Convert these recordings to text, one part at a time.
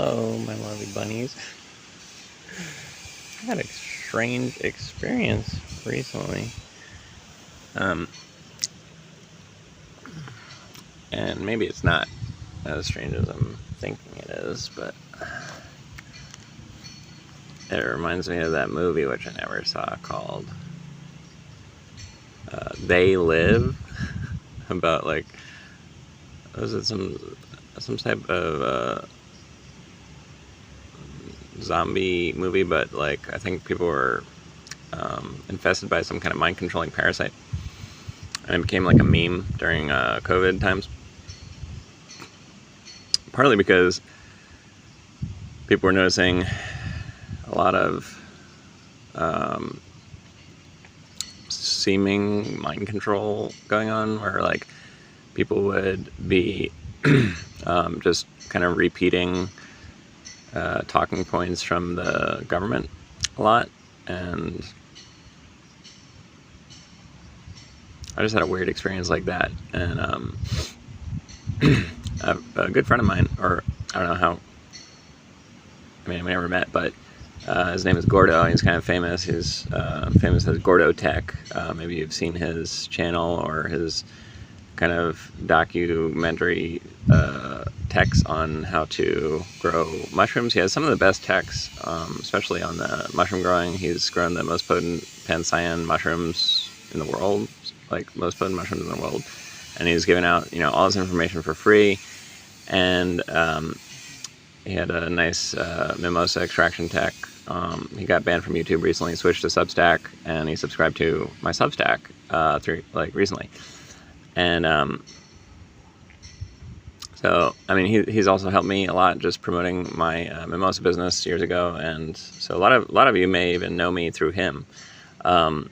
Hello, my lovely bunnies. I had a strange experience recently. And maybe it's not as strange as I'm thinking it is, but it reminds me of that movie, which I never saw, called They Live, about, like, was it some type of zombie movie, but, like, I think people were infested by some kind of mind-controlling parasite, and it became, like, a meme during COVID times, partly because people were noticing a lot of seeming mind control going on, where, like, people would be just kind of repeating talking points from the government a lot, and I just had a weird experience like that. And a good friend of mine, or I don't know how, I mean, we never met, but his name is Gordo. He's kind of famous. He's famous as GordoTek. Maybe you've seen his channel or his kind of documentary techs on how to grow mushrooms. He has some of the best techs, especially on the mushroom growing. He's grown the most potent pan-cyan mushrooms in the world, like most potent mushrooms in the world. And he's giving out, all this information for free. And he had a nice mimosa extraction tech. He got banned from YouTube recently, switched to Substack, and he subscribed to my Substack recently. And so, I mean, he's also helped me a lot just promoting my mimosa business years ago, and so a lot of you may even know me through him. And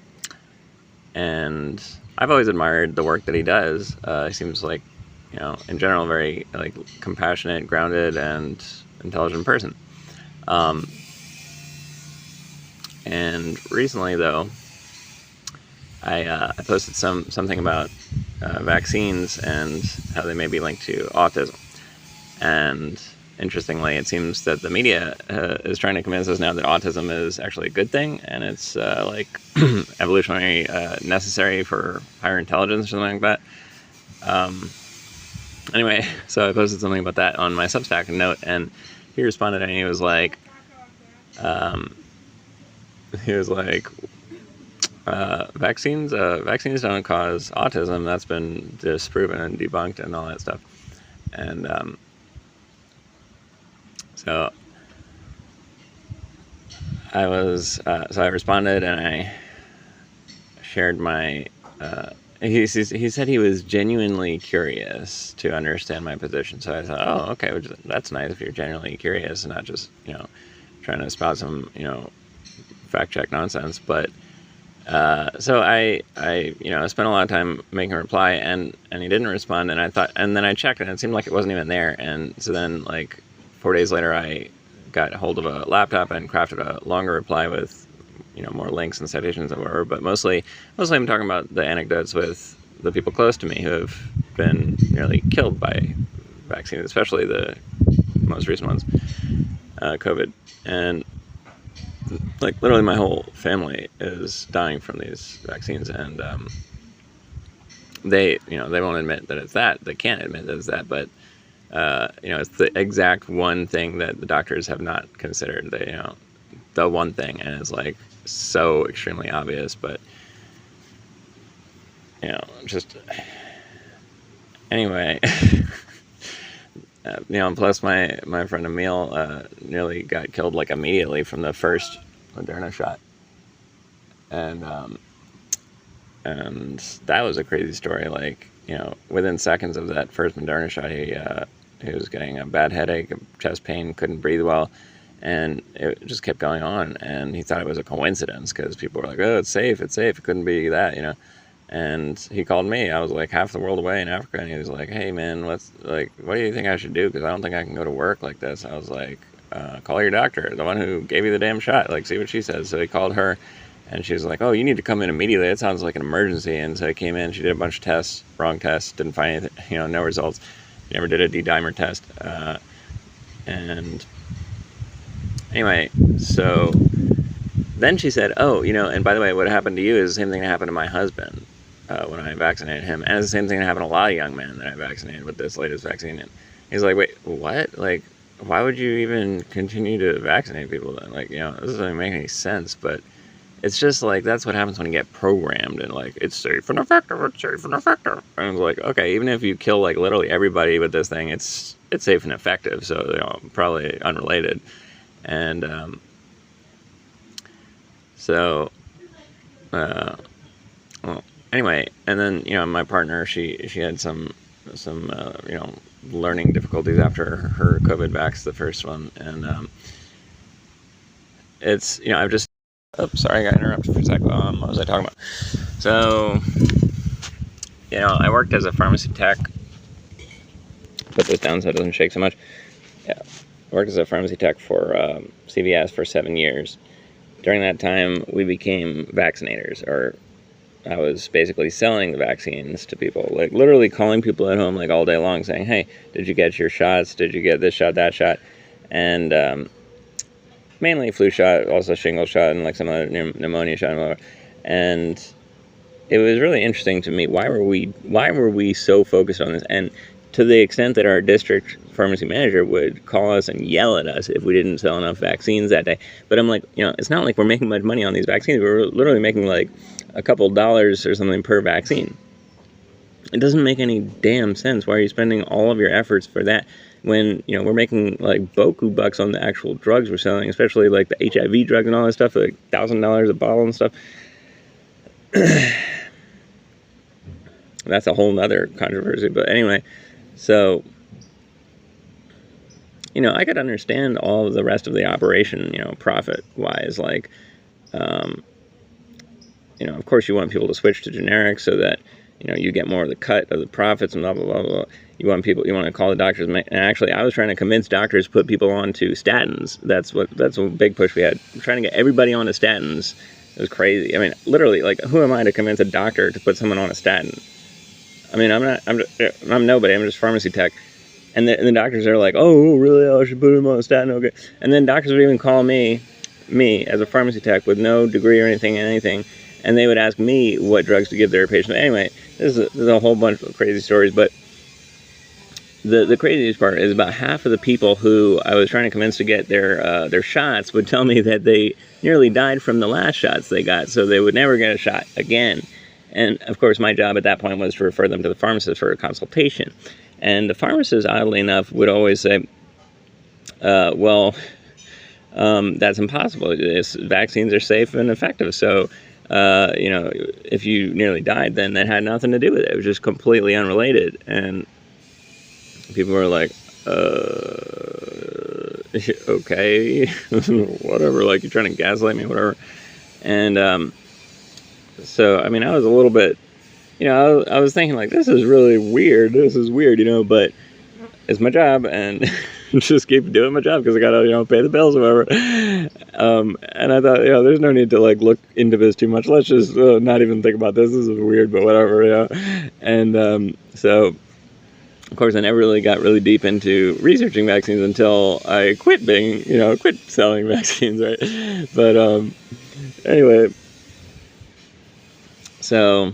I've always admired the work that he does. He seems like, in general, very like compassionate, grounded, and intelligent person. And recently, though, I posted something about vaccines and how they may be linked to autism. And interestingly, it seems that the media is trying to convince us now that autism is actually a good thing, and it's like evolutionary necessary for higher intelligence or something like that. Anyway, so I posted something about that on my Substack note, and he responded, and he was like, vaccines don't cause autism. That's been disproven and debunked and all that stuff. And so I responded, and I shared my he said he was genuinely curious to understand my position. So I thought, oh, okay, that's nice if you're genuinely curious and not just trying to espouse some fact check nonsense. But so I spent a lot of time making a reply, and he didn't respond, and then I checked, and it seemed like it wasn't even there. And so then, like, 4 days later, I got a hold of a laptop and crafted a longer reply with more links and citations and whatever, but mostly I'm talking about the anecdotes with the people close to me who have been nearly killed by vaccines, especially the most recent ones, COVID. And like literally my whole family is dying from these vaccines, and they won't admit that it's that. They can't admit that it's that, but it's the exact one thing that the doctors have not considered. The one thing, and it's like so extremely obvious, but just anyway. Plus my friend Emil nearly got killed like immediately from the first Moderna shot, and that was a crazy story. Like, within seconds of that first Moderna shot, he was getting a bad headache, chest pain, couldn't breathe well, and it just kept going on. And he thought it was a coincidence because people were like, "Oh, it's safe. It couldn't be that," And he called me. I was like half the world away in Africa, and he was like, "Hey man, what do you think I should do? Because I don't think I can go to work like this." I was like, "Call your doctor, the one who gave you the damn shot. Like, see what she says." So he called her, and she was like, "Oh, you need to come in immediately. It sounds like an emergency." And so he came in. She did a bunch of tests, wrong tests, didn't find anything, no results. Never did a D-dimer test, and And anyway, so then she said, oh, and by the way, what happened to you is the same thing that happened to my husband when I vaccinated him. And it's the same thing that happened to a lot of young men that I vaccinated with this latest vaccine. And he's like, wait, what? Like, why would you even continue to vaccinate people then? Like, this doesn't make any sense. But it's just like, that's what happens when you get programmed and like, it's safe and effective, it's safe and effective. And I was like, okay, even if you kill like literally everybody with this thing, it's safe and effective. So, probably unrelated. And, well, anyway, and then, my partner, she had some learning difficulties after her COVID vax, the first one. And, it's, I've just, sorry, I got interrupted for a sec. What was I talking about? So, I worked as a pharmacy tech. Put this down so it doesn't shake so much. Yeah, I worked as a pharmacy tech for CVS for 7 years. During that time, we became vaccinators, or I was basically selling the vaccines to people, like literally calling people at home like all day long saying, hey, did you get your shots? Did you get this shot, that shot? And mainly flu shot, also shingle shot, and like some other pneumonia shot and whatever. And it was really interesting to me. Why were we so focused on this? And to the extent that our district pharmacy manager would call us and yell at us if we didn't sell enough vaccines that day. But I'm like, it's not like we're making much money on these vaccines. We're literally making like a couple dollars or something per vaccine. It doesn't make any damn sense. Why are you spending all of your efforts for that when, we're making like boku bucks on the actual drugs we're selling, especially like the HIV drugs and all that stuff, like $1,000 a bottle and stuff. That's a whole nother controversy. But anyway, so, I could understand all of the rest of the operation, profit-wise. Like, of course you want people to switch to generics so that, you get more of the cut of the profits and blah, blah, blah, blah. You want to call the doctors. And actually, I was trying to convince doctors to put people onto statins. That's a big push we had. I'm trying to get everybody onto statins. It was crazy. I mean, literally, like, who am I to convince a doctor to put someone on a statin? I mean, I'm nobody. I'm just pharmacy tech. And the doctors are like, oh, really? I should put him on a statin? Okay. And then doctors would even call me as a pharmacy tech with no degree or anything, and they would ask me what drugs to give their patients. Anyway, this is a whole bunch of crazy stories, but the craziest part is about half of the people who I was trying to convince to get their shots would tell me that they nearly died from the last shots they got, so they would never get a shot again. And of course, my job at that point was to refer them to the pharmacist for a consultation. And the pharmacist, oddly enough, would always say, that's impossible. Vaccines are safe and effective. So, if you nearly died, then that had nothing to do with it. It was just completely unrelated. And people were like, okay, whatever, like, you're trying to gaslight me, whatever. And, so, I mean, I was a little bit, I was thinking, like, this is really weird, but it's my job, and just keep doing my job, because I gotta, pay the bills or whatever. And I thought, there's no need to, like, look into this too much. Let's just not even think about this. This is weird, but whatever, And, so, of course, I never really got really deep into researching vaccines until I quit selling vaccines, right? But, anyway, so,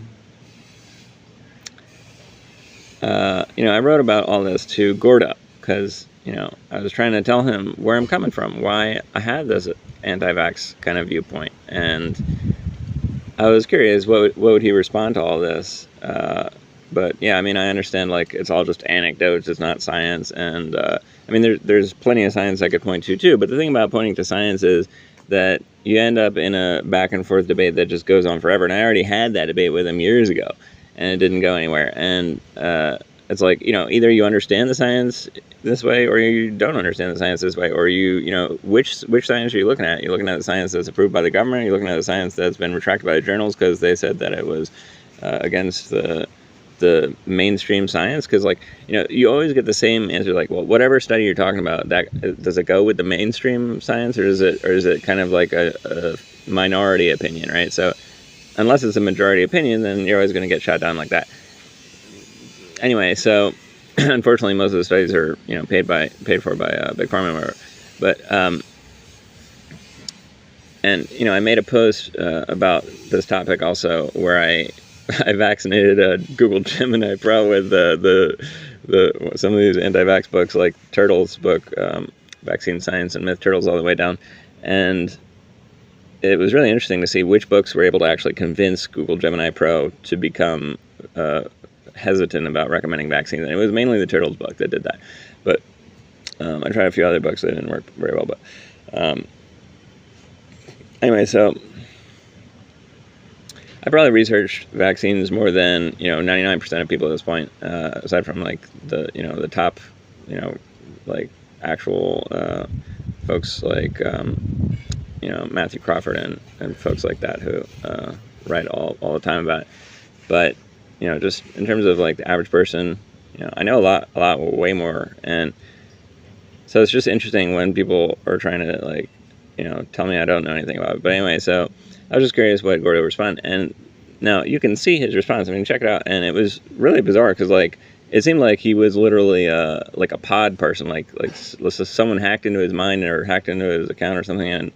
I wrote about all this to Gordo, because, I was trying to tell him where I'm coming from, why I had this anti-vax kind of viewpoint, and I was curious, what would he respond to all this? But yeah, I mean, I understand, like, it's all just anecdotes, it's not science, and I mean, there's plenty of science I could point to too, but the thing about pointing to science is that you end up in a back and forth debate that just goes on forever, and I already had that debate with him years ago, and it didn't go anywhere. And it's like, either you understand the science this way, or you don't understand the science this way, or which science are you looking at? You're looking at the science that's approved by the government, you're looking at the science that's been retracted by the journals because they said that it was against the mainstream science, because, like, you always get the same answer, like, well, whatever study you're talking about, that does it go with the mainstream science, or is it kind of like a minority opinion, right? So unless it's a majority opinion, then you're always going to get shot down like that. Anyway, so unfortunately, most of the studies are, you know, paid for by Big Pharma or whatever. But and you know, I made a post about this topic also, where I vaccinated Google Gemini Pro with some of these anti-vax books, like Turtle's book, Vaccine Science and Myth, Turtles All the Way Down, and it was really interesting to see which books were able to actually convince Google Gemini Pro to become hesitant about recommending vaccines. And it was mainly the Turtles book that did that. But I tried a few other books that didn't work very well. But anyway, so I probably researched vaccines more than, you know, 99% of people at this point, aside from like the, you know, the top, you know, like actual folks like you know, Matthew Crawford and folks like that who write all the time about it. But, you know, just in terms of like the average person, you know, I know a lot, way more. And so it's just interesting when people are trying to, like, you know, tell me I don't know anything about it. But anyway, so I was just curious what Gordo would respond. And now you can see his response. I mean, check it out. And it was really bizarre because, like, it seemed like he was literally like a pod person. Like let's just someone hacked into his mind or hacked into his account or something. And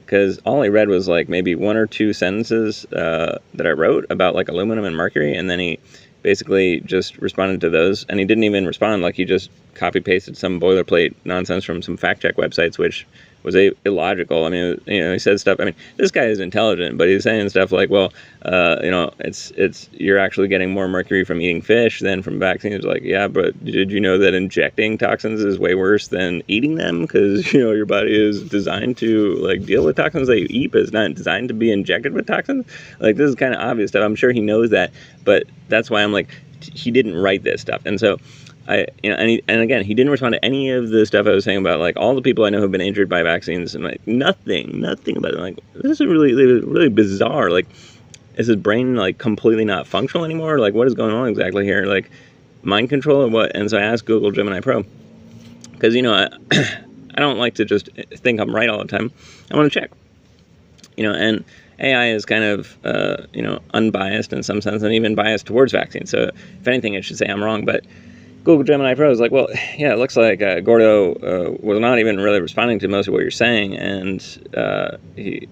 because all I read was like maybe 1 or 2 sentences that I wrote about like aluminum and mercury, and then he basically just responded to those, and he didn't even respond. Like, he just copy pasted some boilerplate nonsense from some fact check websites, which was illogical. I mean, you know, he said stuff. I mean, this guy is intelligent, but he's saying stuff like, well, you know, it's you're actually getting more mercury from eating fish than from vaccines. Like, yeah, but did you know that injecting toxins is way worse than eating them? Because, you know, your body is designed to, like, deal with toxins that you eat, but it's not designed to be injected with toxins. Like, this is kind of obvious stuff. I'm sure he knows that, but that's why I'm like, he didn't write this stuff. And so you know, and again, he didn't respond to any of the stuff I was saying about, like, all the people I know who've been injured by vaccines, and like nothing about it. Like, this is really bizarre. Like, is his brain like completely not functional anymore? Like, what is going on exactly here? Like, mind control or what? And so I asked Google Gemini Pro, because, you know, I don't like to just think I'm right all the time. I want to check, you know, and AI is kind of, you know, unbiased in some sense, and even biased towards vaccines. So if anything, it should say I'm wrong. But Google Gemini Pro is like, well, yeah, it looks like Gordo was not even really responding to most of what you're saying, and he,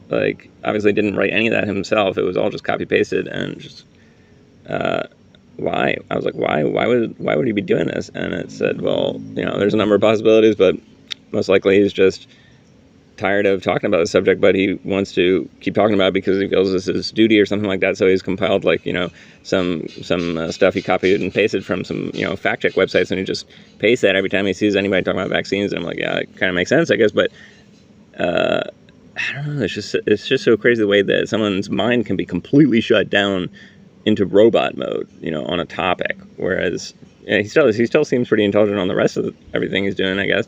like, obviously didn't write any of that himself. It was all just copy pasted, and just why? I was like, why would he be doing this? And it said, well, you know, there's a number of possibilities, but most likely he's just tired of talking about the subject, but he wants to keep talking about it because he feels this is his duty or something like that. So he's compiled, like, you know, some stuff he copied and pasted from some, you know, fact check websites, and he just pastes that every time he sees anybody talking about vaccines. And I'm like, yeah, it kind of makes sense, I guess, but I don't know. It's just so crazy the way that someone's mind can be completely shut down into robot mode, you know, on a topic, whereas, you know, he still seems pretty intelligent on the rest of everything he's doing, I guess.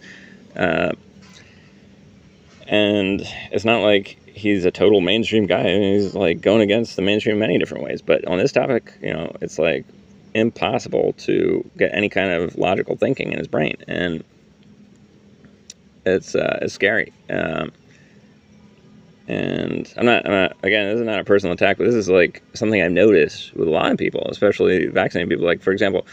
And it's not like he's a total mainstream guy. I mean, he's like going against the mainstream in many different ways. But on this topic, you know, it's like impossible to get any kind of logical thinking in his brain, and it's scary. And I'm not, again, this is not a personal attack, but this is like something I've noticed with a lot of people, especially vaccinated people. Like, for example,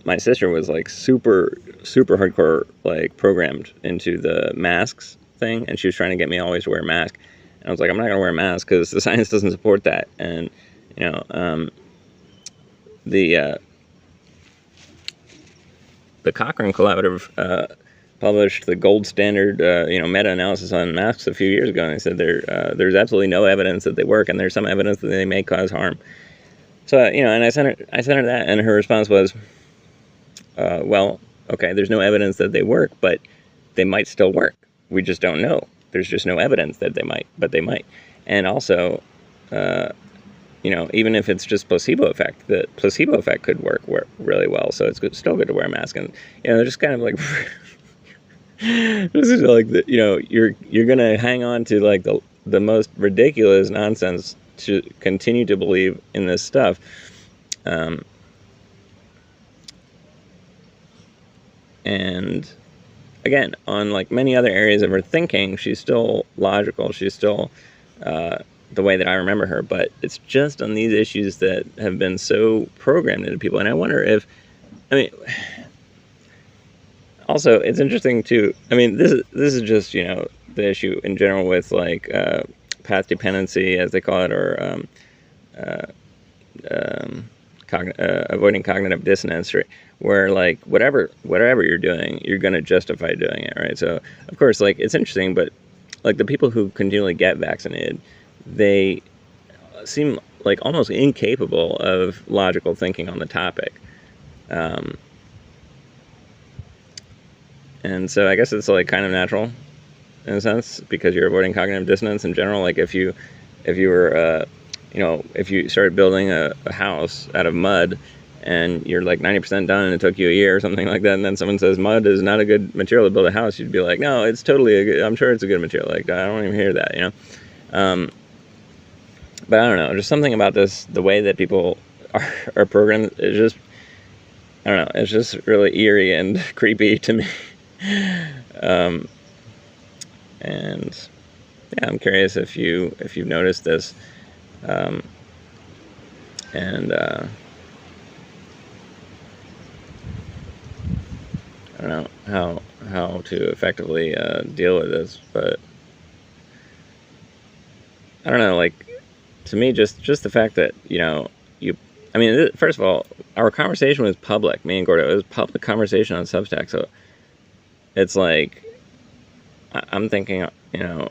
my sister was like super hardcore, like, programmed into the masks thing, and she was trying to get me always to wear a mask, and I was like, I'm not gonna wear a mask because the science doesn't support that. And, you know, the Cochrane Collaborative published the gold standard, you know, meta-analysis on masks a few years ago, and they said there's absolutely no evidence that they work, and there's some evidence that they may cause harm. So, you know, and I sent her that, and her response was, well, okay, there's no evidence that they work, but they might still work. We just don't know. There's just no evidence that they might, but they might. And also, you know, even if it's just placebo effect, the placebo effect could work really well. So it's still good to wear a mask. And, you know, they're just kind of like, this is like, you know, you're gonna hang on to, like, the most ridiculous nonsense to continue to believe in this stuff. And again, on, like, many other areas of her thinking, she's still logical. She's still the way that I remember her. But it's just on these issues that have been so programmed into people. And I wonder if I mean, also, it's interesting too. I mean, this is just, you know, the issue in general with like path dependency, as they call it, or avoiding cognitive dissonance, right? Where like whatever you're doing, you're gonna justify doing it, right? So of course, like it's interesting, but like the people who continually get vaccinated, they seem like almost incapable of logical thinking on the topic. And so I guess it's like kind of natural in a sense because you're avoiding cognitive dissonance in general. Like if you were you know, if you started building a house out of mud and you're like 90% done and it took you a year or something like that, and then someone says mud is not a good material to build a house, you'd be like, no, it's totally a good, I'm sure it's a good material. Like I don't even hear that, you know. But I don't know, just something about this, the way that people are programmed, is just, I don't know, it's just really eerie and creepy to me. And yeah, I'm curious if you've noticed this, and I don't know how to effectively deal with this, but I don't know, like to me, just the fact that, you know, I mean, first of all, our conversation was public, me and Gordo, it was public conversation on Substack, so it's like, I'm thinking, you know,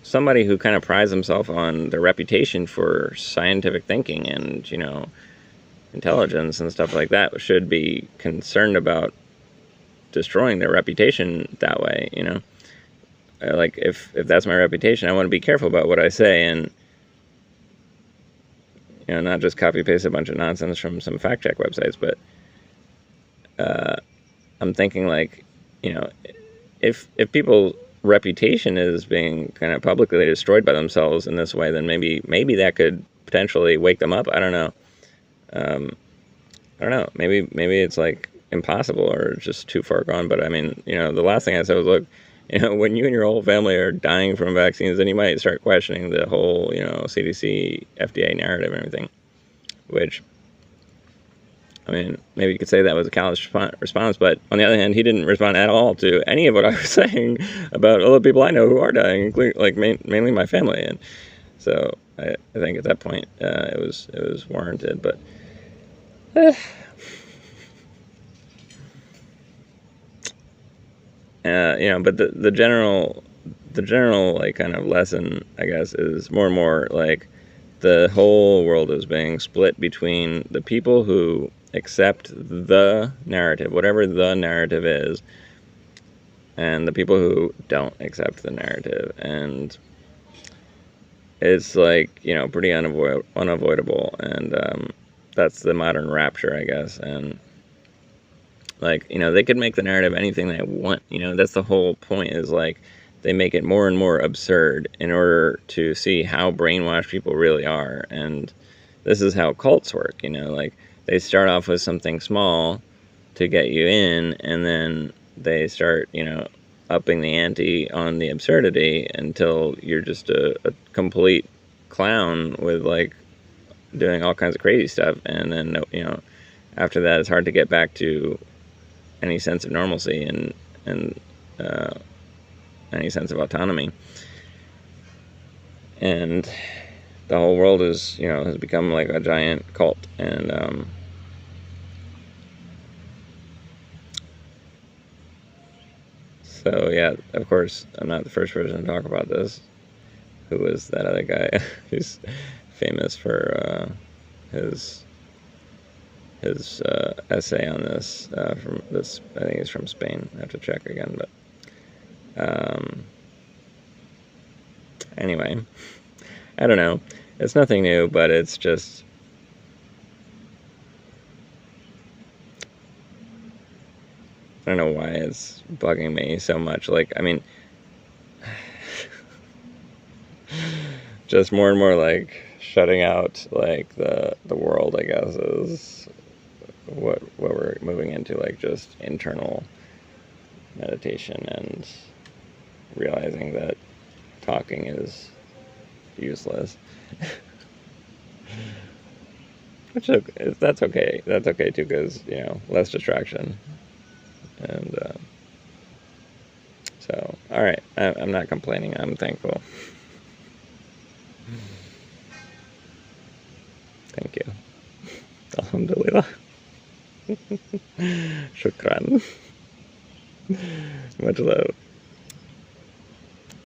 somebody who kind of prides himself on their reputation for scientific thinking and, you know, intelligence and stuff like that should be concerned about destroying their reputation that way, you know. Like if that's my reputation, I want to be careful about what I say and, you know, not just copy paste a bunch of nonsense from some fact check websites, but I'm thinking like, you know, if people's reputation is being kind of publicly destroyed by themselves in this way, then maybe that could potentially wake them up. I don't know. I don't know. Maybe it's like impossible or just too far gone. But I mean, you know, the last thing I said was, look, you know, when you and your whole family are dying from vaccines, then you might start questioning the whole, you know, CDC, FDA narrative and everything. Which, I mean, maybe you could say that was a callous response, but on the other hand, he didn't respond at all to any of what I was saying about all the people I know who are dying, including like mainly my family. And so I think at that point it was warranted, but. You know, but the general like kind of lesson, I guess, is more and more like the whole world is being split between the people who accept the narrative, whatever the narrative is, and the people who don't accept the narrative. And it's like, you know, pretty unavoidable. And that's the modern rapture, I guess. And like, you know, they could make the narrative anything they want. You know, that's the whole point, is like they make it more and more absurd in order to see how brainwashed people really are. And this is how cults work, you know, like they start off with something small to get you in, and then they start, you know, upping the ante on the absurdity until you're just a complete clown with like doing all kinds of crazy stuff. And then, you know, after that, it's hard to get back to any sense of normalcy and any sense of autonomy. And the whole world is, you know, has become like a giant cult. And so yeah, of course, I'm not the first person to talk about this. Who was that other guy who's famous for his essay on this, from this, I think it's from Spain. I have to check again, but anyway, I don't know. It's nothing new, but it's just, I don't know why it's bugging me so much. Like, I mean, just more and more like shutting out like the world, I guess, is what we're moving into, like just internal meditation and realizing that talking is useless. Which that's okay. That's okay too, because less distraction. And so, all right, I'm not complaining. I'm thankful. Thank you. Alhamdulillah. Shukran. Much love.